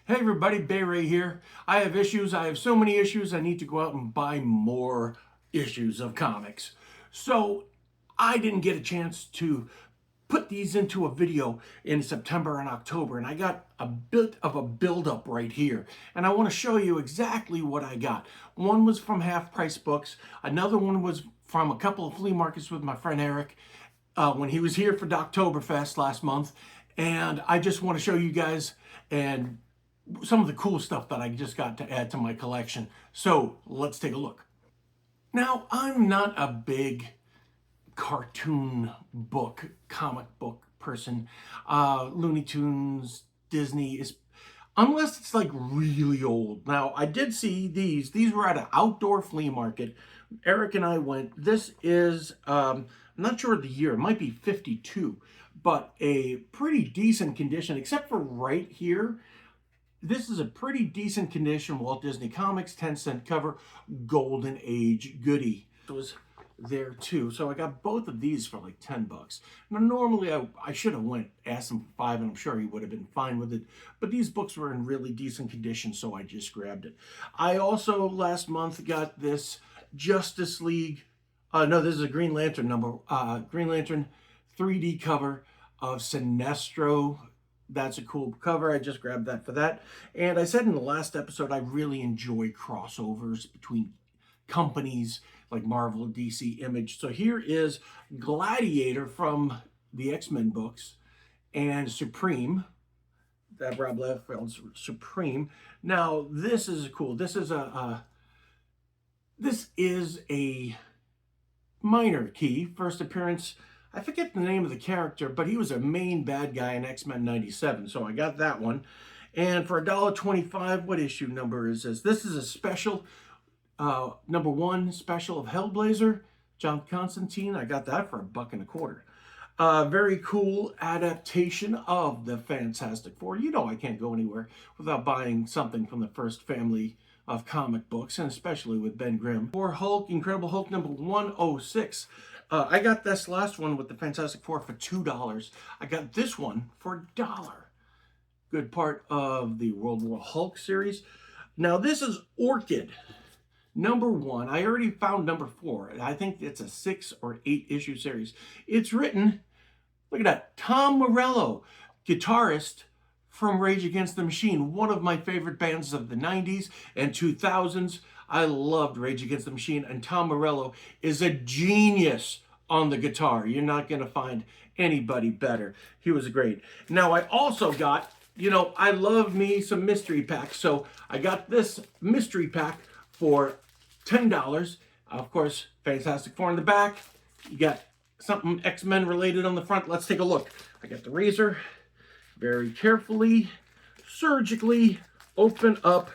Hey everybody, Bay Ray here. I have issues. I have so many issues. I need to go out and buy more issues of comics. So I didn't get a chance to put these into a video in September and October, and I got a bit of a buildup right here. And I want to show you exactly what I got. One was from Half Price Books. Another one was from a couple of flea markets with my friend Eric when he was here for Doctoberfest last month. And I just want to show you guys and some of the cool stuff that I just got to add to my collection. So let's take a look. Now, I'm not a big cartoon book, comic book person. Looney Tunes, Disney is, unless it's like really old. Now, I did see these. These were at an outdoor flea market. Eric and I went. This is, I'm not sure of the year. It might be 52, but a pretty decent condition, except for right here. This is a pretty decent condition Walt Disney Comics 10-cent cover Golden Age goodie. It was there too. So I got both of these for like 10 bucks. Now normally I should have asked him for 5 and I'm sure he would have been fine with it. But these books were in really decent condition, so I just grabbed it. I also last month got this Justice League, no, this is a Green Lantern Green Lantern 3D cover of Sinestro. That's a cool cover. I just grabbed that for that. And I said in the last episode, I really enjoy crossovers between companies like Marvel and DC Image. So here is Gladiator from the X-Men books and Supreme, that Rob Liefeld's Supreme. Now, this is cool. This is a minor key, first appearance. I forget the name of the character, but he was a main bad guy in X-Men 97, so I got that one. And for $1.25, what issue number is this? This is a special, number 1 special of Hellblazer, John Constantine. I got that for $1.25. Very cool adaptation of the Fantastic Four. You know I can't go anywhere without buying something from the first family of comic books, and especially with Ben Grimm. For Hulk, Incredible Hulk number 106. I got this last one with the Fantastic Four for $2. I got this one for $1. Good part of the World War Hulk series. Now this is Orchid number 1. I already found number 4. I think it's a 6 or 8 issue series. It's written, look at that, Tom Morello, guitarist from Rage Against the Machine, one of my favorite bands of the 90s and 2000s. I loved Rage Against the Machine, and Tom Morello is a genius on the guitar. You're not going to find anybody better. He was great. Now, I also got, you know, I love me some mystery packs, so I got this mystery pack for $10. Of course, Fantastic Four in the back. You got something X-Men related on the front. Let's take a look. I got the razor. Very carefully, surgically open up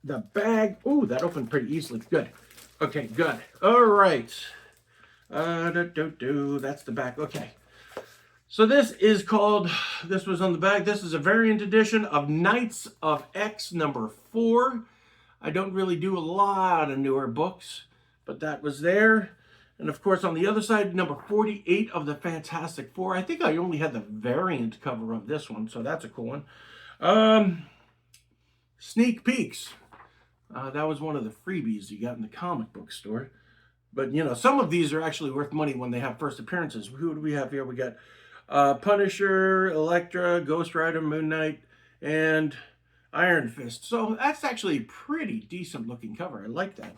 the bag. Ooh, that opened pretty easily. Good. Okay, good. All right. That's the back. Okay. So this is called, this was on the bag. This is a variant edition of Knights of X number 4. I don't really do a lot of newer books, but that was there. And of course, on the other side, number 48 of the Fantastic Four. I think I only had the variant cover of this one, so that's a cool one. Sneak peeks. That was one of the freebies you got in the comic book store. But, you know, some of these are actually worth money when they have first appearances. Who do we have here? We got Punisher, Elektra, Ghost Rider, Moon Knight, and Iron Fist. So that's actually a pretty decent looking cover. I like that.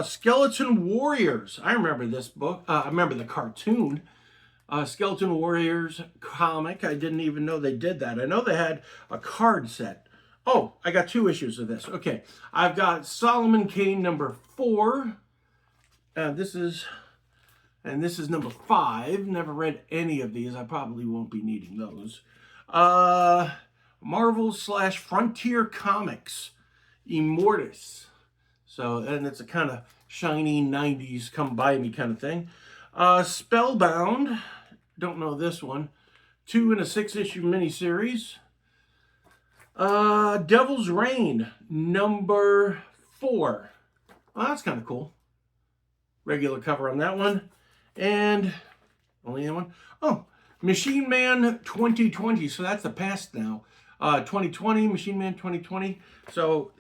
Skeleton Warriors. I remember this book. I remember the cartoon. Skeleton Warriors comic. I didn't even know they did that. I know they had a card set. Oh, I got 2 issues of this. Okay. I've got Solomon Kane number 4. This is number 5. Never read any of these. I probably won't be needing those. Marvel/Frontier Comics. Immortus. So, and it's a kind of shiny 90s come by me kind of thing. Spellbound, don't know this one. 2 in a 6-issue miniseries. Devil's Reign, number 4. Well, that's kind of cool. Regular cover on that one. And only one. Oh, Machine Man 2020. So that's the past now. 2020, Machine Man 2020. So,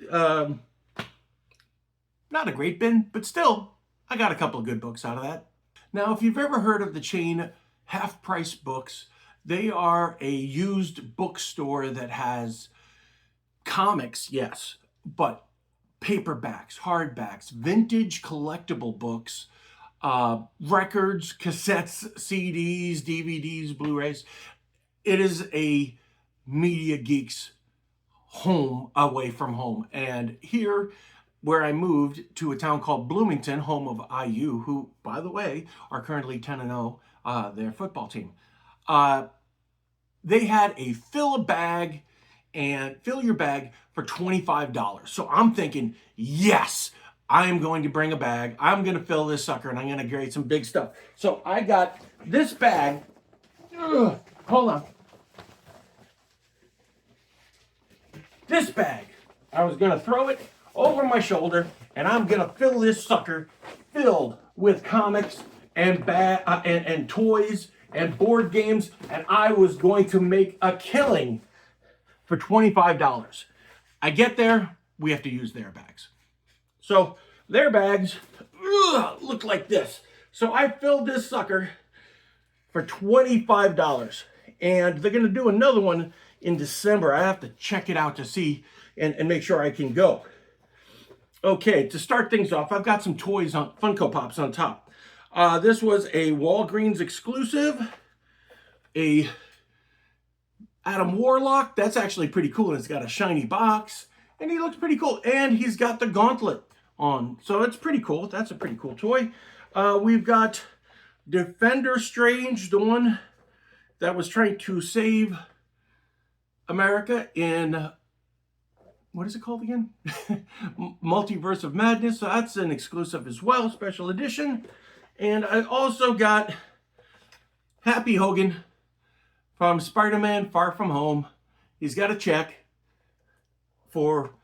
not a great bin, but still, I got a couple of good books out of that. Now, if you've ever heard of the chain Half Price Books, they are a used bookstore that has comics, yes, but paperbacks, hardbacks, vintage collectible books, records, cassettes, CDs, DVDs, Blu-rays. It is a media geek's home away from home. And here, where I moved to a town called Bloomington, home of IU, who, by the way, are currently 10-0, their football team. They had a fill your bag for $25. So I'm thinking, yes, I am going to bring a bag. I'm going to fill this sucker and I'm going to grade some big stuff. So I got this bag. Ugh, hold on. This bag, I was going to throw it over my shoulder and I'm going to fill this sucker filled with comics and and toys and board games, and I was going to make a killing for $25. I get there, we have to use their bags. So their bags look like this. So I filled this sucker for $25, and they're gonna do another one in December. I have to check it out to see and make sure I can go. Okay, to start things off, I've got some toys on Funko Pops on top. This was a Walgreens exclusive, a Adam Warlock. That's actually pretty cool. It's got a shiny box, and he looks pretty cool. And he's got the gauntlet on, so it's pretty cool. That's a pretty cool toy. We've got Defender Strange, the one that was trying to save America in, what is it called again? Multiverse of Madness. So that's an exclusive as well, special edition. And I also got Happy Hogan from Spider-Man Far From Home. He's got a check for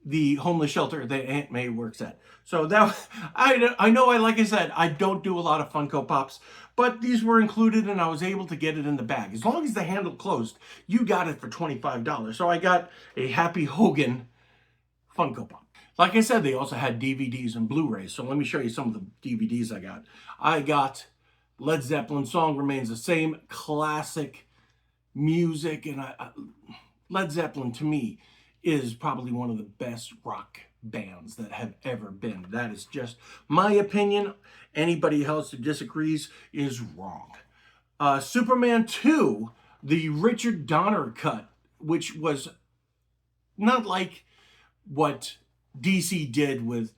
the homeless shelter that Aunt May works at. So that, I know, like I said, I don't do a lot of Funko Pops, but these were included and I was able to get it in the bag. As long as the handle closed, you got it for $25. So I got a Happy Hogan Funko Pop. Like I said, they also had DVDs and Blu-rays. So let me show you some of the DVDs I got. I got Led Zeppelin, Song Remains the Same, classic music. And Led Zeppelin, to me, is probably one of the best rock bands that have ever been. That is just my opinion. Anybody else who disagrees is wrong. Superman 2, the Richard Donner cut, which was not like what DC did with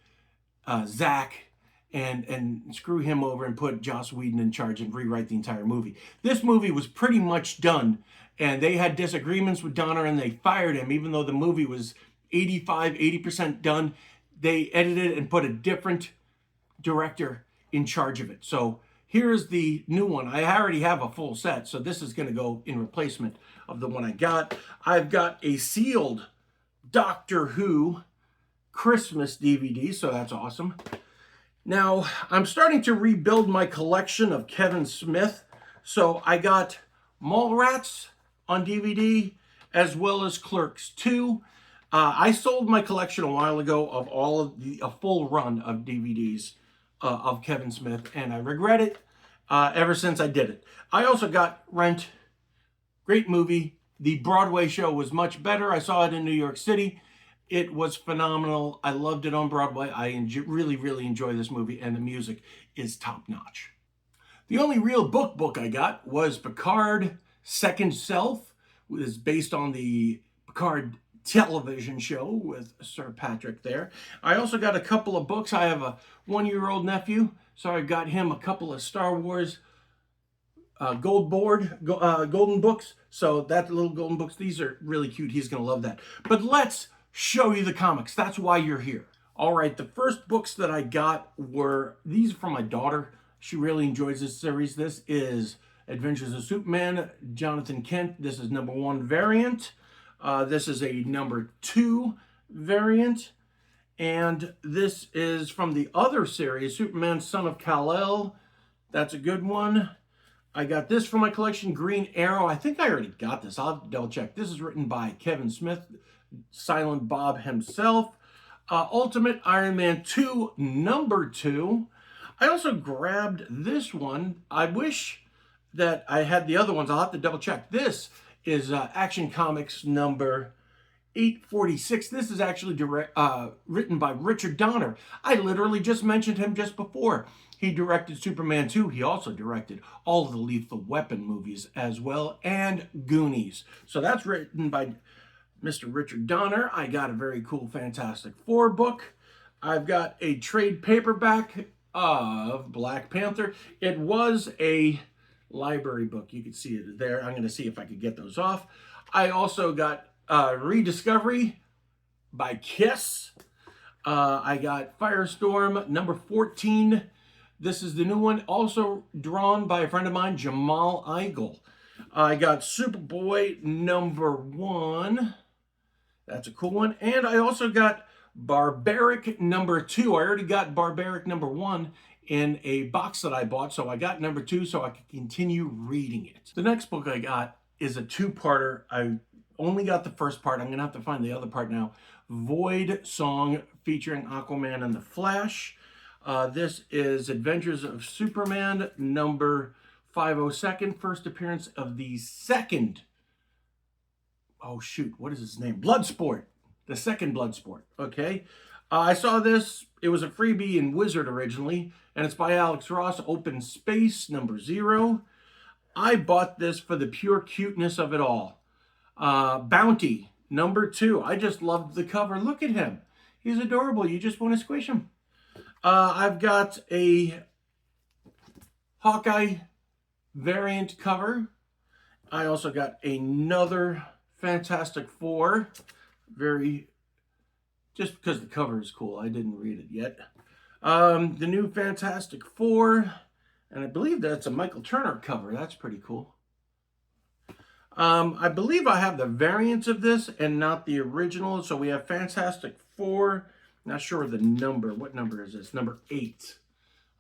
Zack and screw him over and put Joss Whedon in charge and rewrite the entire movie. This movie was pretty much done, and they had disagreements with Donner and they fired him, even though the movie was 80% done. They edited and put a different director in charge of it. So here's the new one. I already have a full set, so this is going to go in replacement of the one I got. I've got a sealed Doctor Who Christmas DVD, so that's awesome. Now, I'm starting to rebuild my collection of Kevin Smith, so I got Mallrats on DVD, as well as Clerks 2. I sold my collection a while ago of all of a full run of DVDs of Kevin Smith, and I regret it ever since I did it. I also got Rent, great movie. The Broadway show was much better. I saw it in New York City. It was phenomenal. I loved it on Broadway. I really enjoy this movie, and the music is top-notch. The only real book I got was Picard Second Self. It is based on the Picard television show with Sir Patrick there. I also got a couple of books. I have a one-year-old nephew, so I got him a couple of Star Wars golden books. So that little golden books, these are really cute. He's going to love that. But let's show you the comics. That's why you're here. All right, the first books that I got were, these are from my daughter. She really enjoys this series. This is Adventures of Superman, Jonathan Kent. This is #1 variant. This is a #2 variant. And this is from the other series, Superman, Son of Kal-El. That's a good one. I got this from my collection, Green Arrow. I think I already got this. I'll have to double check. This is written by Kevin Smith, Silent Bob himself. Ultimate Iron Man 2, number 2. I also grabbed this one. I wish that I had the other ones. I'll have to double check. This is Action Comics number 846. This is actually written by Richard Donner. I literally just mentioned him just before. He directed Superman 2. He also directed all of the Lethal Weapon movies as well, and Goonies. So that's written by Mr. Richard Donner. I got a very cool Fantastic Four book. I've got a trade paperback of Black Panther. It was a library book. You can see it there. I'm going to see if I could get those off. I also got Rediscovery by Kiss. I got Firestorm number 14. This is the new one, also drawn by a friend of mine, Jamal Igle. I got Superboy number 1. That's a cool one. And I also got Barbaric number 2. I already got Barbaric number 1 in a box that I bought, so I got number 2 so I could continue reading it. The next book I got is a two-parter. I only got the first part. I'm going to have to find the other part now. Void Song featuring Aquaman and the Flash. This is Adventures of Superman number 502nd. First appearance of the second. Oh shoot, what is his name? Bloodsport. The second Bloodsport. Okay. I saw this. It was a freebie in Wizard originally, and it's by Alex Ross. Open Space number 0. I bought this for the pure cuteness of it all. Bounty number 2. I just loved the cover. Look at him. He's adorable. You just want to squish him. I've got a Hawkeye variant cover. I also got another Fantastic Four. Just because the cover is cool. I didn't read it yet. The new Fantastic Four. And I believe that's a Michael Turner cover. That's pretty cool. I believe I have the variants of this and not the original. So we have Fantastic Four. Not sure the number. What number is this? Number 8.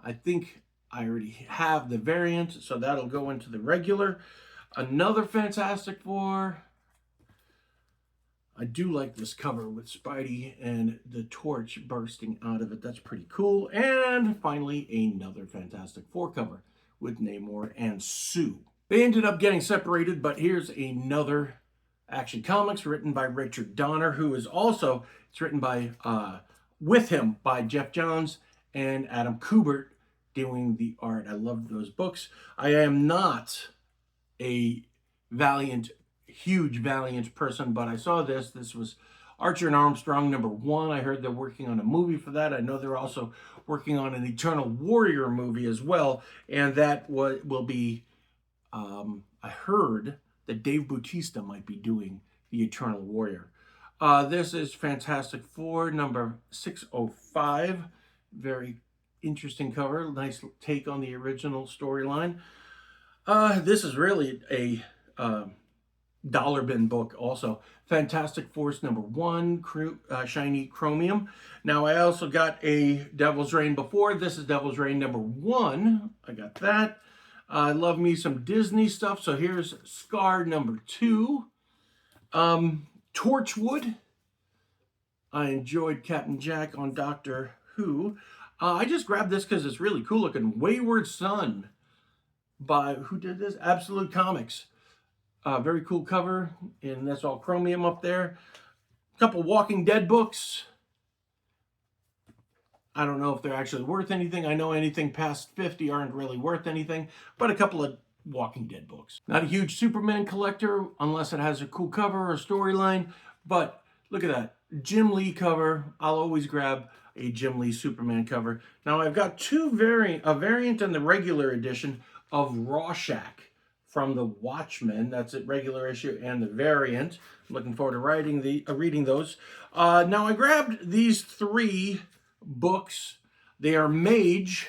I think I already have the variant, so that'll go into the regular. Another Fantastic Four. I do like this cover with Spidey and the torch bursting out of it. That's pretty cool. And finally, another Fantastic Four cover with Namor and Sue. They ended up getting separated, but here's another Action Comics written by Richard Donner, who is also, it's written by, with him by Jeff Johns and Adam Kubert doing the art. I love those books. I am not a huge Valiant person, but I saw this. This was Archer and Armstrong number 1. I heard they're working on a movie for that. I know they're also working on an Eternal Warrior movie as well, and that will be, I heard that Dave Bautista might be doing the Eternal Warrior. This is Fantastic Four number 605. Very interesting cover. Nice take on the original storyline. This is really a dollar bin book also. Fantastic Force number 1, Shiny Chromium. Now I also got a Devil's Reign before. This is Devil's Reign number 1. I got that. I love me some Disney stuff. So here's Scar number 2. Torchwood. I enjoyed Captain Jack on Doctor Who. I just grabbed this because it's really cool looking. Wayward Son by, who did this? Absolute Comics. Very cool cover, and that's all chromium up there. A couple Walking Dead books. I don't know if they're actually worth anything. I know anything past 50 aren't really worth anything, but a couple of Walking Dead books. Not a huge Superman collector unless it has a cool cover or storyline, but look at that. Jim Lee cover. I'll always grab a Jim Lee Superman cover. Now I've got a variant and the regular edition of Rorschach from the Watchmen. That's a regular issue and the variant. I'm looking forward to reading those. Now I grabbed these 3 books. They are Mage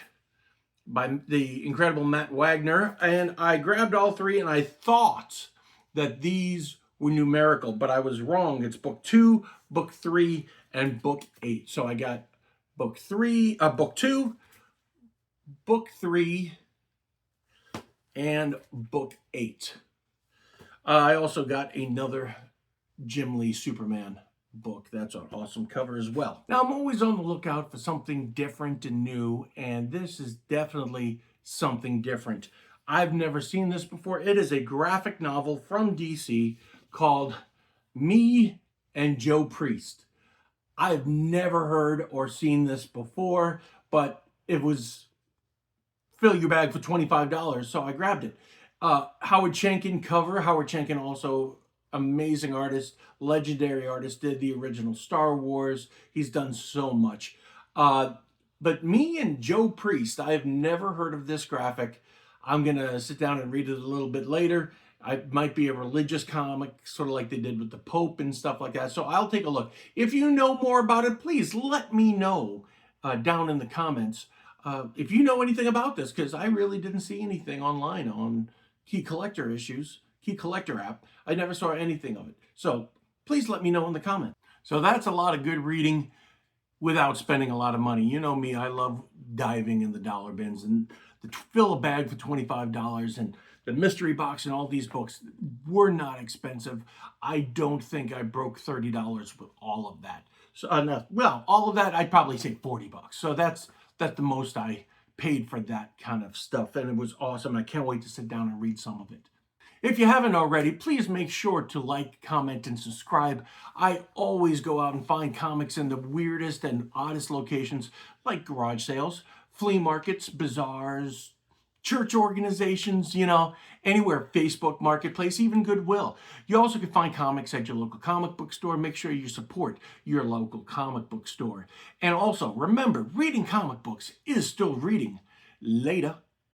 by the incredible Matt Wagner, and I grabbed all 3 and I thought that these were numerical, but I was wrong. It's book 2, book 3, and book 8. So I got book 2, book 3, and book 8. I also got another Jim Lee Superman book. That's an awesome cover as well. Now, I'm always on the lookout for something different and new, and this is definitely something different. I've never seen this before. It is a graphic novel from DC called Me and Joe Priest. I've never heard or seen this before, but it was fill your bag for $25, so I grabbed it. Howard Schenken cover. Howard Schenken also amazing artist, legendary artist, did the original Star Wars. He's done so much. But Me and Joe Priest, I have never heard of this graphic. I'm going to sit down and read it a little bit later. It might be a religious comic, sort of like they did with the Pope and stuff like that. So I'll take a look. If you know more about it, please let me know down in the comments. If you know anything about this, because I really didn't see anything online on Key Collector app. I never saw anything of it. So please let me know in the comments. So that's a lot of good reading without spending a lot of money. You know me, I love diving in the dollar bins and fill a bag for $25, and the mystery box and all these books were not expensive. I don't think I broke $30 with all of that. So well, all of that, I'd probably say $40. So that's the most I paid for that kind of stuff, and it was awesome. I can't wait to sit down and read some of it. If you haven't already, please make sure to like, comment, and subscribe. I always go out and find comics in the weirdest and oddest locations, like garage sales, flea markets, bazaars, church organizations, anywhere, Facebook Marketplace, even Goodwill. You also can find comics at your local comic book store. Make sure you support your local comic book store. And also, remember, reading comic books is still reading. Later.